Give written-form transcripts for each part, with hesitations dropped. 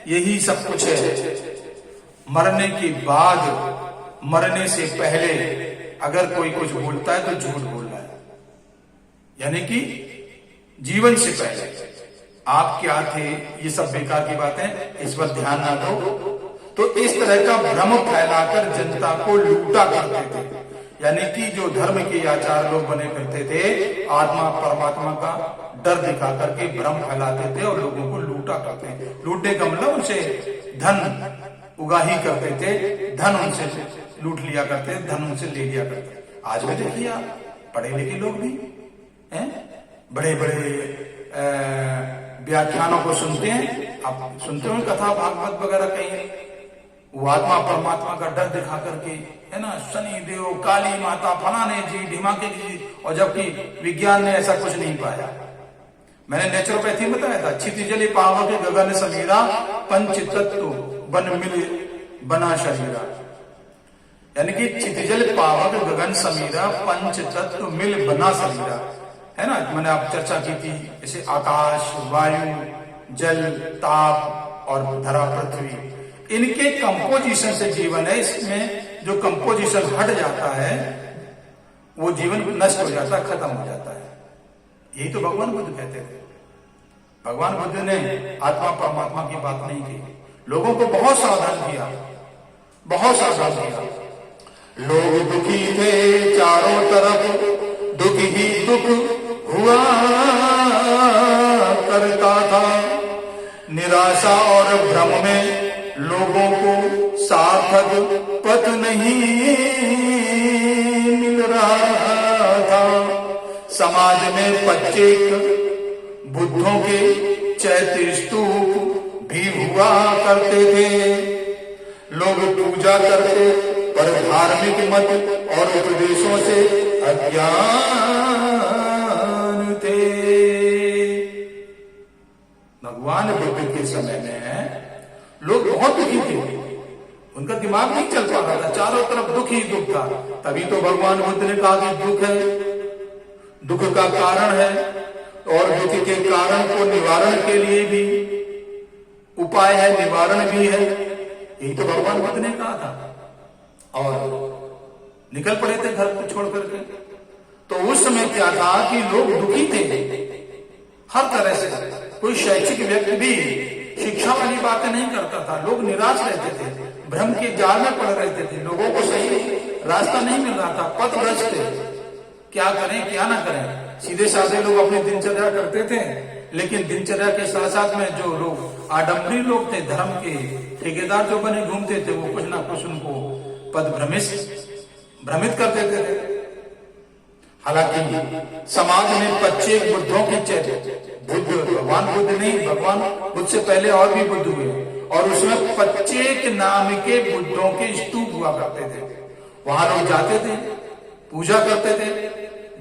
यही सब कुछ है। मरने के बाद, मरने से पहले अगर कोई कुछ बोलता है तो झूठ बोल रहा है, यानी कि जीवन से पहले आप क्या थे, ये सब बेकार की बातें, इस पर ध्यान ना दो। तो इस तरह का भ्रम फैलाकर जनता को लूटा करते थे, यानी कि जो धर्म के आचार लोग बने करते थे, आत्मा परमात्मा का डर दिखा करके भ्रम फैलाते थे और लोगों को लूटा करते थे। लूटने का मतलब उनसे धन उगाही करते थे, धन उनसे लूट लिया करते, धन उनसे ले लिया करते। आज भी देखिए आप, पढ़े लिखे लोग भी हैं, बड़े बड़े व्याख्यानों को सुनते हैं, आप सुनते हो कथा भागवत वगैरह कहीं, वो आत्मा परमात्मा का डर दिखा करके, है ना, शनि देव, काली माता, फलाने जी, ढिमाके जी, और जबकि विज्ञान ने ऐसा कुछ नहीं पाया। मैंने नेचुरोपैथी में बताया था, क्षितिजल पावक गगन समीरा, पंच तत्व बन मिल बना शरीरा, यानी कि क्षितिजल पावक गगन समीरा, पंच तत्व मिल बना शरीरा, है ना। मैंने आप चर्चा की थी, जैसे आकाश, वायु, जल, ताप और धरा पृथ्वी, इनके कंपोजिशन से जीवन है। इसमें जो कंपोजिशन हट जाता है वो जीवन नष्ट हो जाता है, खत्म हो जाता है। यही तो भगवान बुद्ध कहते थे। भगवान बुद्ध ने आत्मा परमात्मा की बात नहीं की, लोगों को बहुत सावधान किया, बहुत सावधान किया। लोग दुखी थे चारों तरफ, दुख ही दुख हुआ करता था, निराशा और भ्रम में लोगों को सार्थक पथ नहीं मिल रहा था। समाज में 25 बुद्धों के चैत्य स्तूप भी हुआ करते थे। लोग पूजा करते पर धार्मिक मत और उपदेशों से अज्ञान थे। भगवान बुद्ध के समय में लोग बहुत दुखी थे, उनका दिमाग नहीं चल पा रहा था, चारों तरफ दुख ही दुख था। तभी तो भगवान बुद्ध ने कहा कि दुख है, दुख का कारण है, और दुख के कारण को निवारण के लिए भी उपाय है, निवारण भी है। यही तो भगवान बुद्ध ने कहा था, और निकल पड़े थे घर को छोड़ करके। तो उस समय क्या था कि लोग दुखी थे हर तरह से। कोई शैक्षिक व्यक्ति भी शिक्षा वाली बातें नहीं करता था, लोग निराश रहते थे, भ्रम के जाल में पड़ रहते थे, लोगों को सही रास्ता नहीं मिल रहा था, पथभ्रष्ट थे, क्या करें क्या ना करें। सीधे साधे लोग अपनी दिनचर्या करते थे, लेकिन दिनचर्या के साथ साथ में जो लोग आडंबरी लोग थे, धर्म के ठेकेदार जो बने घूमते थे, वो कुछ ना कुछ उनको पद भ्रमित कर देते थे। हालांकि समाज में 25 बुद्धों के चैत्य, बुद्ध भगवान बुद्ध नहीं, भगवान बुद्ध से पहले और भी बुद्ध हुए, और उसमें 25 नाम के बुद्धों के स्तूप हुआ करते थे। वहां लोग जाते थे, पूजा करते थे,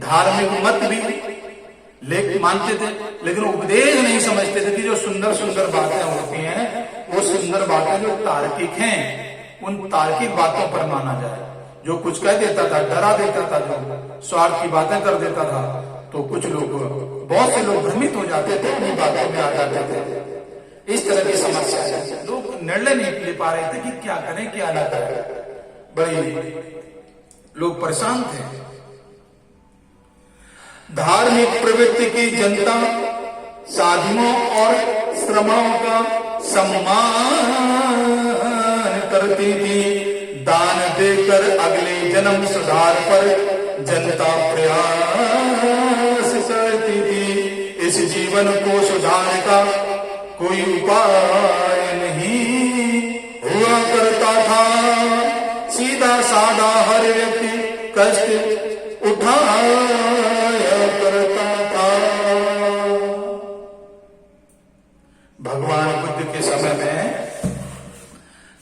धार्मिक मत भी मानते थे, लेकिन उपदेश नहीं समझते थे कि जो सुंदर सुंदर बातें होती हैं, वो सुंदर बातें जो तार्किक हैं, उन तार्किक बातों पर माना जाए। जो कुछ कह देता था, डरा देता था, जो स्वार्थ की बातें कर देता था, तो कुछ लोग, बहुत से लोग भ्रमित हो जाते थे, उन्हीं बातों में आ जाते थे। इस तरह की समस्या है, लोग निर्णय नहीं ले पा रहे थे कि क्या करें क्या ना करें, बड़े लोग परेशान थे। धार्मिक प्रवृत्ति की जनता साधनों और श्रमों का सम्मान करती थी। दान देकर अगले जन्म सुधार पर जनता प्रयास करती थी। इस जीवन को सुधार का कोई उपाय नहीं हुआ करता था। सीधा साधा हर व्यक्ति कष्ट उठाया करता था। भगवान बुद्ध के समय में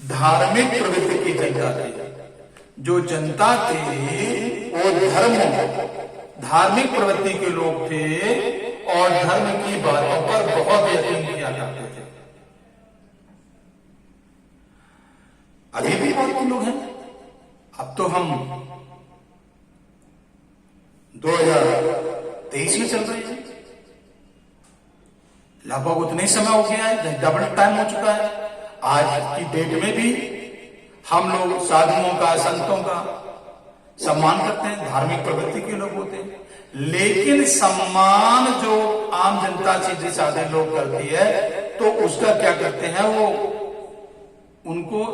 धार्मिक प्रवृत्ति की जनता थी। जो जनता थी वो धार्मिक प्रवृत्ति के लोग थे और धर्म की बातों पर बहुत यकीन किया करते थे। अभी भी बहुत लोग हैं। अब तो हम 2023 में चल रहे हैं, लगभग उतना ही समय हो गया है, डबल टाइम हो चुका है। आज की डेट में भी हम लोग साधुओं का, संतों का सम्मान करते हैं, धार्मिक प्रवृत्ति के लोग होते हैं, लेकिन सम्मान जो आम जनता सीधे साधे लोग करती है तो उसका क्या करते हैं, वो उनको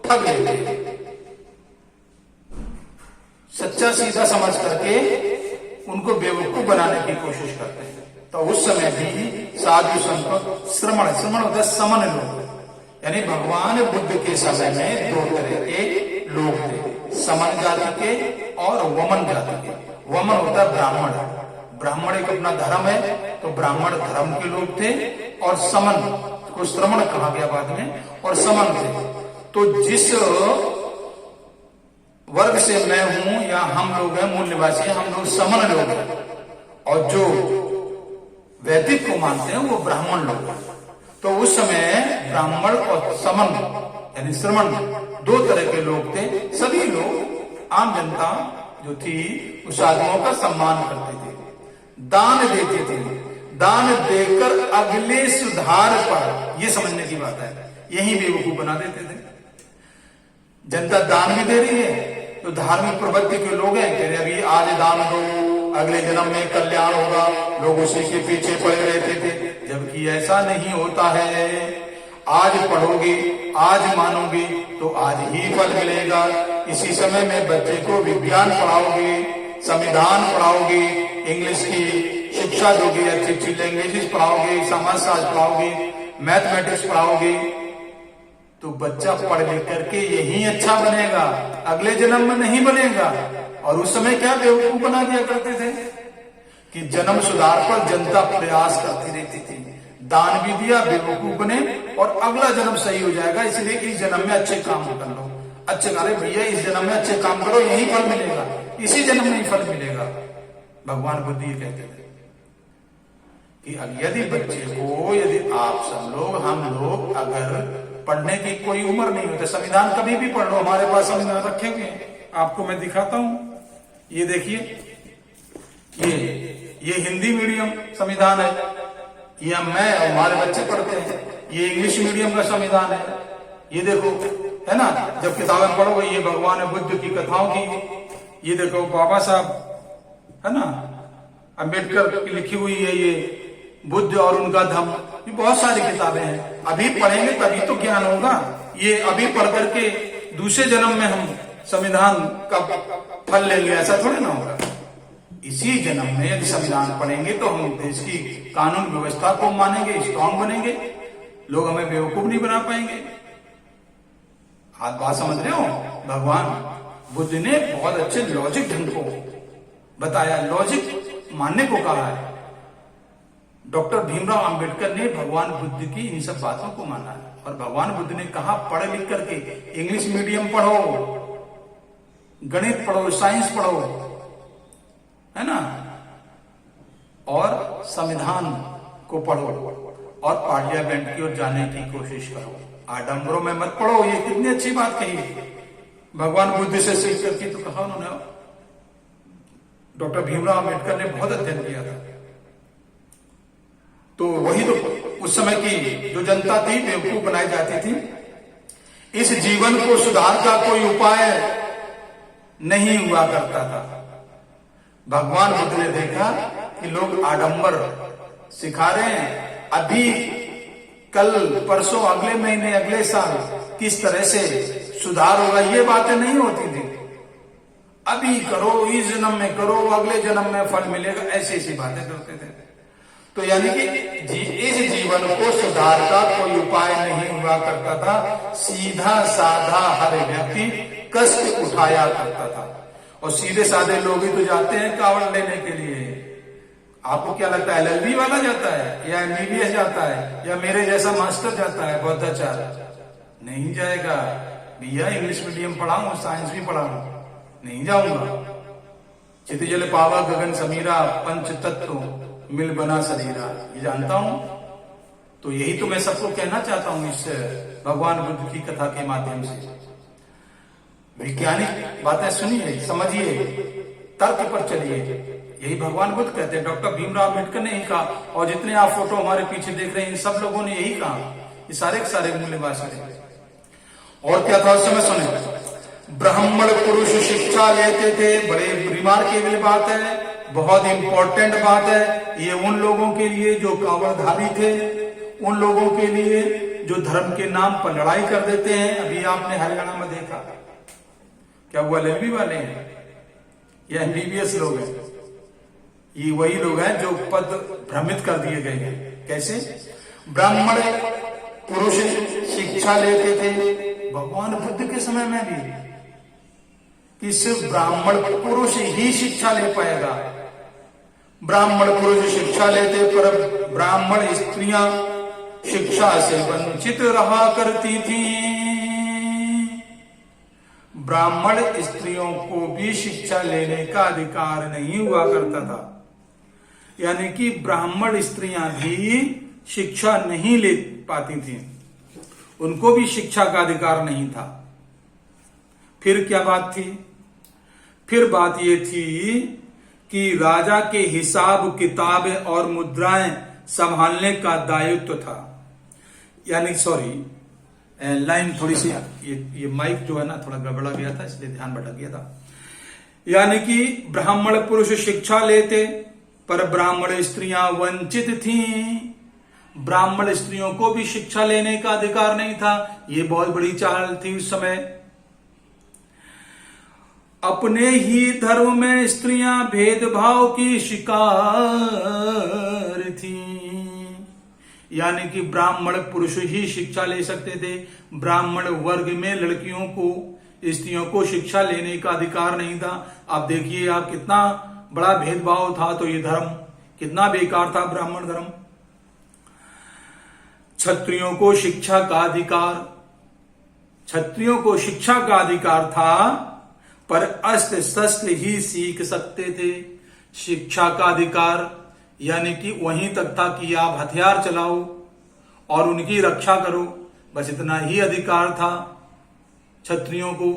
ठग लेते हैं, सच्चा सीधा समझ करके उनको बेवकूफ बनाने की कोशिश करते हैं। तो उस समय भी साधु संत श्रमण होता है समन लोग, यानी भगवान बुद्ध के समय में दो तरह के लोग थे, समन जाति के और वमन जाति के। वमन होता है ब्राह्मण, ब्राह्मण एक अपना धर्म है, तो ब्राह्मण धर्म के लोग थे, और समन को श्रमण कहा गया बाद में, और समन थे। तो जिस वर्ग से मैं हूं या हम लोग हैं, मूल निवासी, हम लोग समन लोग हैं, और जो वैदिक को मानते हैं वो ब्राह्मण लोग हैं। तो उस समय ब्राह्मण और समन यानी श्रमण दो तरह के लोग थे। सभी लोग, आम जनता जो थी, उस साधुओं का सम्मान करते थे, दान देते थे, दान देकर अगले सुधार पर, ये समझने की बात है, यही बेवकूफ बना देते थे। जनता दान भी दे रही है, तो धार्मिक प्रवृत्ति के लोग हैं, कह रहे अभी आज दान दो, अगले जन्म में कल्याण होगा, लोग उसी के पीछे पड़े रहते थे, जबकि ऐसा नहीं होता है। आज पढ़ोगे, आज मानोगे तो आज ही फल मिलेगा। इसी समय में बच्चे को विज्ञान पढ़ाओगे, संविधान पढ़ाओगे, इंग्लिश की शिक्षा दोगे, अच्छी अच्छी लैंग्वेजेस पढ़ाओगे, समाजशास्त्र पढ़ाओगे, मैथमेटिक्स पढ़ाओगे, तो बच्चा पढ़ लिख करके यही अच्छा बनेगा, अगले जन्म में नहीं बनेगा। और उस समय क्या बेवकूफ बना दिया करते थे कि जन्म सुधार पर जनता प्रयास करती रहती थी, दान भी दिया, बेवकूफ बने, और अगला जन्म सही हो जाएगा, इसलिए इस जन्म में अच्छे काम कर लो, अच्छे अरे भैया इस जन्म में अच्छे काम करो, यही फल मिलेगा, इसी जन्म में ही फल मिलेगा। भगवान बुद्ध ये कहते थे कि यदि बच्चे को, यदि आप सब लोग, हम लोग अगर पढ़ने की कोई उम्र नहीं होती, संविधान कभी भी पढ़ लो, हमारे पास संविधान रखे हुए हैं, आपको मैं दिखाता हूं, ये देखिए, ये हिंदी मीडियम संविधान है, ये मैं और हमारे बच्चे पढ़ते हैं, ये इंग्लिश मीडियम का संविधान है, ये देखो, है ना, जब किताबें पढ़ोगे, ये भगवान बुद्ध की कथाओं की, ये देखो बाबा साहब, है ना, अम्बेडकर की लिखी हुई है, ये बुद्ध और उनका धम्म, ये बहुत सारी किताबें हैं। अभी पढ़ेंगे तभी तो ज्ञान होगा, ये अभी पढ़ करके दूसरे जन्म में हम संविधान का फल लेंगे, ऐसा थोड़ी ना होगा। इसी जन्म में यदि संविधान पढ़ेंगे तो हम देश की कानून व्यवस्था को मानेंगे, स्ट्रांग बनेंगे, लोग हमें बेवकूफ नहीं बना पाएंगे। आप बात समझ रहे हो? भगवान बुद्ध ने बहुत अच्छे लॉजिक ढंग को बताया, लॉजिक मानने को कहा है। डॉक्टर भीमराव अंबेडकर ने भगवान बुद्ध की इन सब बातों को माना है, और भगवान बुद्ध ने कहा पढ़ लिख करके इंग्लिश मीडियम पढ़ो, गणित पढ़ो, साइंस पढ़ो, है ना, और संविधान को पढ़ो, और पार्लियामेंट की ओर जाने की कोशिश करो, आडंबरों में मत पढ़ो। ये कितनी अच्छी बात कही भगवान बुद्ध से सीख करके, तो कहा उन्होंने, डॉक्टर भीमराव अंबेडकर ने बहुत अध्ययन किया था। तो वही तो उस समय की जो जनता थी, बेवकूफ बनाई जाती थी। इस जीवन को सुधार का कोई उपाय नहीं हुआ करता था। भगवान बुद्ध ने देखा कि लोग आडंबर सिखा रहे हैं, अभी कल परसों, अगले महीने, अगले साल किस तरह से सुधार होगा, ये बातें नहीं होती थी। अभी करो, इस जन्म में करो, अगले जन्म में फल मिलेगा, ऐसी ऐसी बातें करते थे। तो यानी कि इस जीवन को सुधार का कोई उपाय नहीं हुआ करता था। सीधा साधा हर व्यक्ति कष्ट उठाया करता था, और सीधे साधे लोग ही तो जाते हैं कावड़ लेने के लिए। आपको क्या लगता है, LLB वाला जाता है, या MBBS जाता है, या मेरे जैसा मास्टर जाता है बौद्धाचार्य? नहीं जाएगा। भैया इंग्लिश मीडियम पढ़ाऊं, साइंस भी पढ़ाऊं, नहीं जाऊंगा। चिति जल पावा गगन समीरा, पंच तत्व मिल बना शरीरा, ये जानता हूं। तो यही तो मैं सबको कहना चाहता हूं इस भगवान बुद्ध की कथा के माध्यम से। वैज्ञानिक बातें सुनिए, समझिए, तर्क पर चलिए। यही भगवान बुद्ध कहते हैं, डॉक्टर भीमराव अंबेडकर ने यही कहा, और जितने आप फोटो हमारे पीछे देख रहे हैं, इन सब लोगों ने यही कहा ये सारे के सारे मूल निवासी थे। और क्या था उस समय सुने, ब्राह्मण पुरुष शिक्षा लेते थे। बड़े रिमार्केबल बात है, बहुत इंपॉर्टेंट बात है। ये उन लोगों के लिए जो कांवड़धारी थे, उन लोगों के लिए जो धर्म के नाम पर लड़ाई कर देते हैं। अभी आपने हरियाणा में देखा, क्या वो एलएलबी वाले हैं या एमबीबीएस लोग हैं? ये वही लोग हैं जो पद भ्रमित कर दिए गए हैं। कैसे? ब्राह्मण पुरुष शिक्षा लेते थे। भगवान बुद्ध के समय में भी कि सिर्फ ब्राह्मण पुरुष ही शिक्षा ले पाएगा। ब्राह्मण पुरुष शिक्षा लेते, पर ब्राह्मण स्त्रियां शिक्षा से वंचित रहा करती थी। ब्राह्मण स्त्रियों को भी शिक्षा लेने का अधिकार नहीं हुआ करता था। यानी कि ब्राह्मण स्त्रियां भी शिक्षा नहीं ले पाती थी, उनको भी शिक्षा का अधिकार नहीं था। फिर क्या बात थी? फिर बात यह थी कि राजा के हिसाब किताबें और मुद्राएं संभालने का दायित्व था। यानी सॉरी, लाइन थोड़ी सी ये माइक जो है ना थोड़ा गड़बड़ा गया था, इसलिए ध्यान भटक गया था। यानी कि ब्राह्मण पुरुष शिक्षा लेते, पर ब्राह्मण स्त्रियां वंचित थीं। ब्राह्मण स्त्रियों को भी शिक्षा लेने का अधिकार नहीं था। ये बहुत बड़ी चाल थी उस समय। अपने ही धर्म में स्त्रियां भेदभाव की शिकार थी। यानी कि ब्राह्मण पुरुष ही शिक्षा ले सकते थे। ब्राह्मण वर्ग में लड़कियों को, स्त्रियों को शिक्षा लेने का अधिकार नहीं था। आप देखिए आप कितना बड़ा भेदभाव था। तो ये धर्म कितना बेकार था, ब्राह्मण धर्म। क्षत्रियों को शिक्षा का अधिकार, क्षत्रियों को शिक्षा का अधिकार था, पर अस्त्र शस्त्र ही सीख सकते थे। शिक्षा का अधिकार यानी कि वहीं तक था कि आप हथियार चलाओ और उनकी रक्षा करो, बस इतना ही अधिकार था क्षत्रियों को।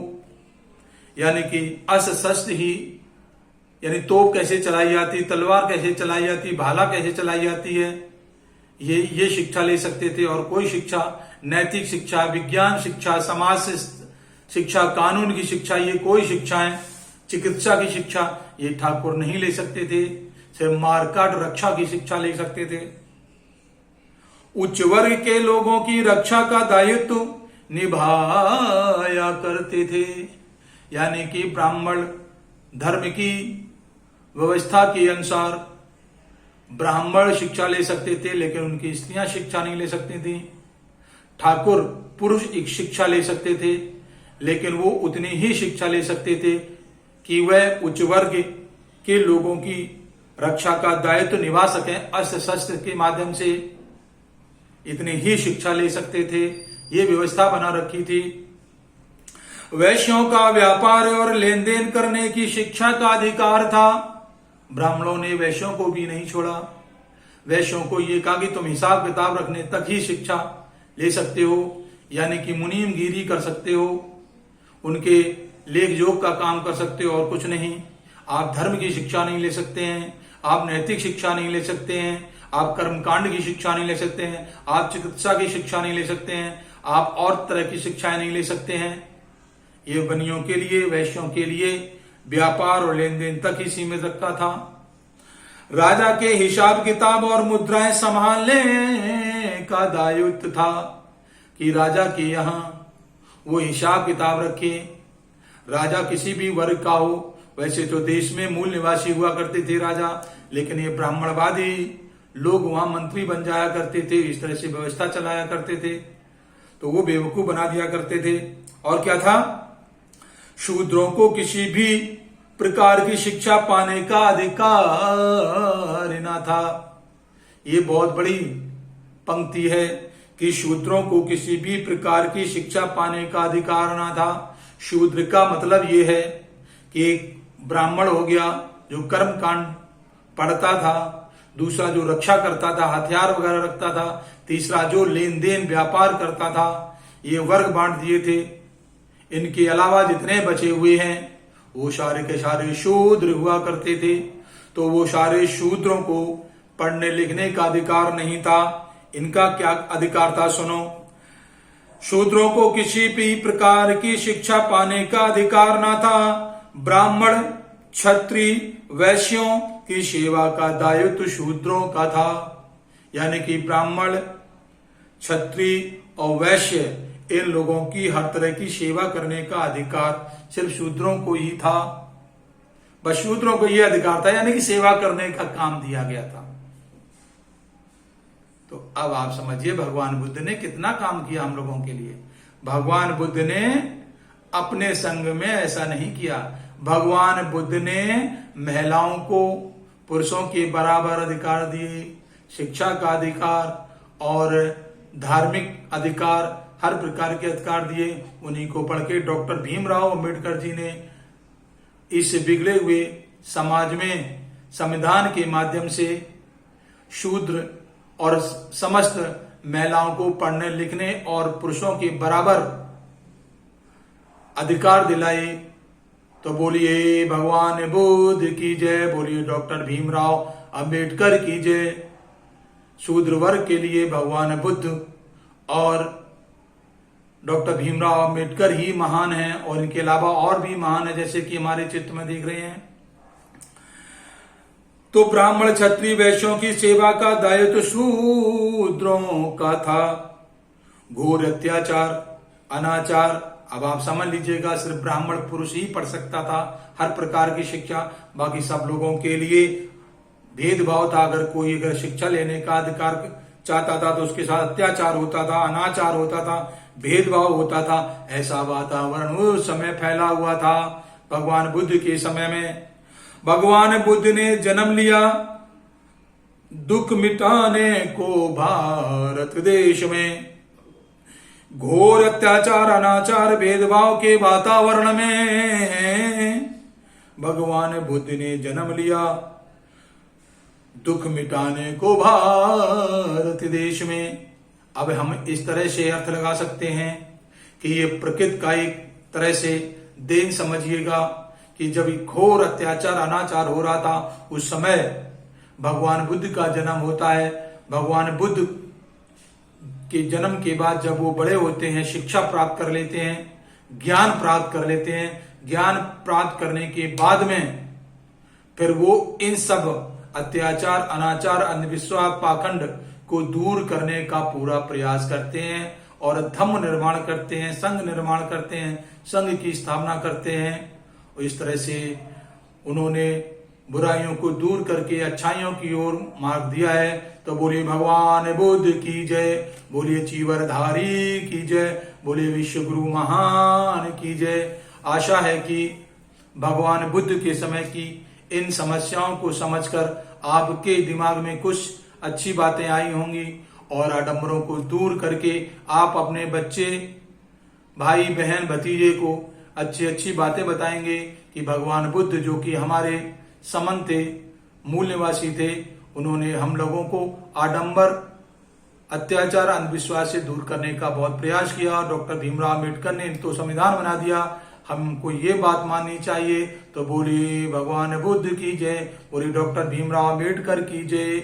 यानी कि अस्त्र शस्त्र ही, यानी तोप कैसे चलाई जाती, तलवार कैसे चलाई जाती, भाला कैसे चलाई जाती है, ये शिक्षा ले सकते थे। और कोई शिक्षा, नैतिक शिक्षा, विज्ञान शिक्षा, समाज शिक्षा, कानून की शिक्षा, ये कोई शिक्षाएं, चिकित्सा की शिक्षा, ये ठाकुर नहीं ले सकते थे। सिर्फ मारकाट रक्षा की शिक्षा ले सकते थे। उच्च वर्ग के लोगों की रक्षा का दायित्व निभाया करते थे। यानी कि ब्राह्मण धर्म की व्यवस्था के अनुसार ब्राह्मण शिक्षा ले सकते थे, लेकिन उनकी स्त्रियां शिक्षा नहीं ले सकती थी। ठाकुर पुरुष एक शिक्षा ले सकते थे, लेकिन वो उतनी ही शिक्षा ले सकते थे कि वह उच्च वर्ग के लोगों की रक्षा का दायित्व निभा सकें। अस्त्र शस्त्र के माध्यम से इतनी ही शिक्षा ले सकते थे। ये व्यवस्था बना रखी थी। वैश्यों का व्यापार और लेन देन करने की शिक्षा का अधिकार था। ब्राह्मणों ने वैश्यों को भी नहीं छोड़ा। वैश्यों को ये कहा कि तुम हिसाब किताब रखने तक ही शिक्षा ले सकते हो, यानी कि मुनीमगिरी कर सकते हो, उनके लेख जोग का काम कर सकते हो और कुछ नहीं। आप धर्म की शिक्षा नहीं ले सकते हैं, आप नैतिक शिक्षा नहीं ले सकते हैं, आप कर्मकांड की शिक्षा नहीं ले सकते हैं, आप चिकित्सा की शिक्षा नहीं ले सकते हैं, आप और तरह की शिक्षाएं नहीं ले सकते हैं। ये बनियों के लिए, वैश्यों के लिए व्यापार और लेन देन तक ही सीमित रखा था। राजा के हिसाब किताब और मुद्राएं संभालने का दायित्व था कि राजा के यहाँ वो हिसाब किताब रखे। राजा किसी भी वर्ग का हो, वैसे तो देश में मूल निवासी हुआ करते थे राजा, लेकिन ये ब्राह्मणवादी लोग वहां मंत्री बन जाया करते थे, इस तरह से व्यवस्था चलाया करते थे, तो वो बेवकूफ बना दिया करते थे। और क्या था, शूद्रों को किसी भी प्रकार की शिक्षा पाने का अधिकार न था। ये बहुत बड़ी पंक्ति है कि शूद्रों को किसी भी प्रकार की शिक्षा पाने का अधिकार न था। शूद्र का मतलब ये है कि एक ब्राह्मण हो गया जो कर्म कांड पढ़ता था, दूसरा जो रक्षा करता था, हथियार वगैरह रखता था, तीसरा जो लेन देन व्यापार करता था। ये वर्ग बांट दिए थे। इनके अलावा जितने बचे हुए हैं वो सारे के सारे शूद्र हुआ करते थे। तो वो सारे शूद्रों को पढ़ने लिखने का अधिकार नहीं था, इनका क्या अधिकार था सुनो। शूद्रों को किसी भी प्रकार की शिक्षा पाने का अधिकार न था। ब्राह्मण, क्षत्रिय, वैश्यों की सेवा का दायित्व शूद्रों का था। यानी कि ब्राह्मण, क्षत्रिय और वैश्य, इन लोगों की हर तरह की सेवा करने का अधिकार सिर्फ शूद्रों को ही था। बस शूद्रों को यह अधिकार था, यानी कि सेवा करने का काम दिया गया था। तो अब आप समझिए भगवान बुद्ध ने कितना काम किया हम लोगों के लिए। भगवान बुद्ध ने अपने संग में ऐसा नहीं किया। भगवान बुद्ध ने महिलाओं को पुरुषों के बराबर अधिकार दिए, शिक्षा का अधिकार और धार्मिक अधिकार, हर प्रकार के अधिकार दिए। उन्हीं को पढ़ के डॉक्टर भीमराव अंबेडकर जी ने इस बिगड़े हुए समाज में संविधान के माध्यम से शूद्र और समस्त महिलाओं को पढ़ने लिखने और पुरुषों के बराबर अधिकार दिलाए। तो बोलिए भगवान बुद्ध की जय, बोलिए डॉक्टर भीमराव अंबेडकर की जय। शूद्र वर्ग के लिए भगवान बुद्ध और डॉक्टर भीमराव अंबेडकर ही महान हैं, और इनके अलावा और भी महान है, जैसे कि हमारे चित्र में देख रहे हैं। तो ब्राह्मण, क्षत्रिय, वैश्यों की सेवा का दायित्व शूद्रों का था। घोर अत्याचार, अनाचार, अब आप समझ लीजिएगा, सिर्फ ब्राह्मण पुरुष ही पढ़ सकता था हर प्रकार की शिक्षा, बाकी सब लोगों के लिए भेदभाव था। अगर शिक्षा लेने का अधिकार चाहता था तो उसके साथ अत्याचार होता था, अनाचार होता था, भेदभाव होता था। ऐसा वातावरण उस समय फैला हुआ था भगवान बुद्ध के समय में। भगवान बुद्ध ने जन्म लिया दुख मिटाने को भारत देश में। घोर अत्याचार, अनाचार, भेदभाव के वातावरण में भगवान बुद्ध ने जन्म लिया दुख मिटाने को भारत देश में। अब हम इस तरह से अर्थ लगा सकते हैं कि ये प्रकृति का एक तरह से देन समझिएगा कि जब घोर अत्याचार, अनाचार हो रहा था, उस समय भगवान बुद्ध का जन्म होता है। भगवान बुद्ध के जन्म के बाद जब वो बड़े होते हैं, शिक्षा प्राप्त कर लेते हैं, ज्ञान प्राप्त कर लेते हैं, ज्ञान प्राप्त करने के बाद में फिर वो इन सब अत्याचार, अनाचार, अंधविश्वास, पाखंड को दूर करने का पूरा प्रयास करते हैं और धम्म निर्माण करते हैं, संघ निर्माण करते हैं, संघ की स्थापना करते हैं। और इस तरह से उन्होंने बुराइयों को दूर करके अच्छाइयों की ओर मार्ग दिया है। तो बोलिए भगवान बुद्ध की जय, बोलिए चीवरधारी की जय, बोलिए विश्व गुरु महान की जय। आशा है कि भगवान बुद्ध के समय की इन समस्याओं को समझकर आपके दिमाग में कुछ अच्छी बातें आई होंगी और आडंबरों को दूर करके आप अपने बच्चे, भाई बहन, भतीजे को अच्छी अच्छी बातें बताएंगे कि भगवान बुद्ध जो कि हमारे समन थे, मूल्यवासी थे, उन्होंने हम लोगों को आडंबर, अत्याचार, अंधविश्वास से दूर करने का बहुत प्रयास किया। डॉक्टर भीमराव अंबेडकर ने तो संविधान बना दिया, हमको ये बात माननी चाहिए। तो बोलिए भगवान बुद्ध की जय, बोलिए डॉक्टर भीमराव अंबेडकर की जय।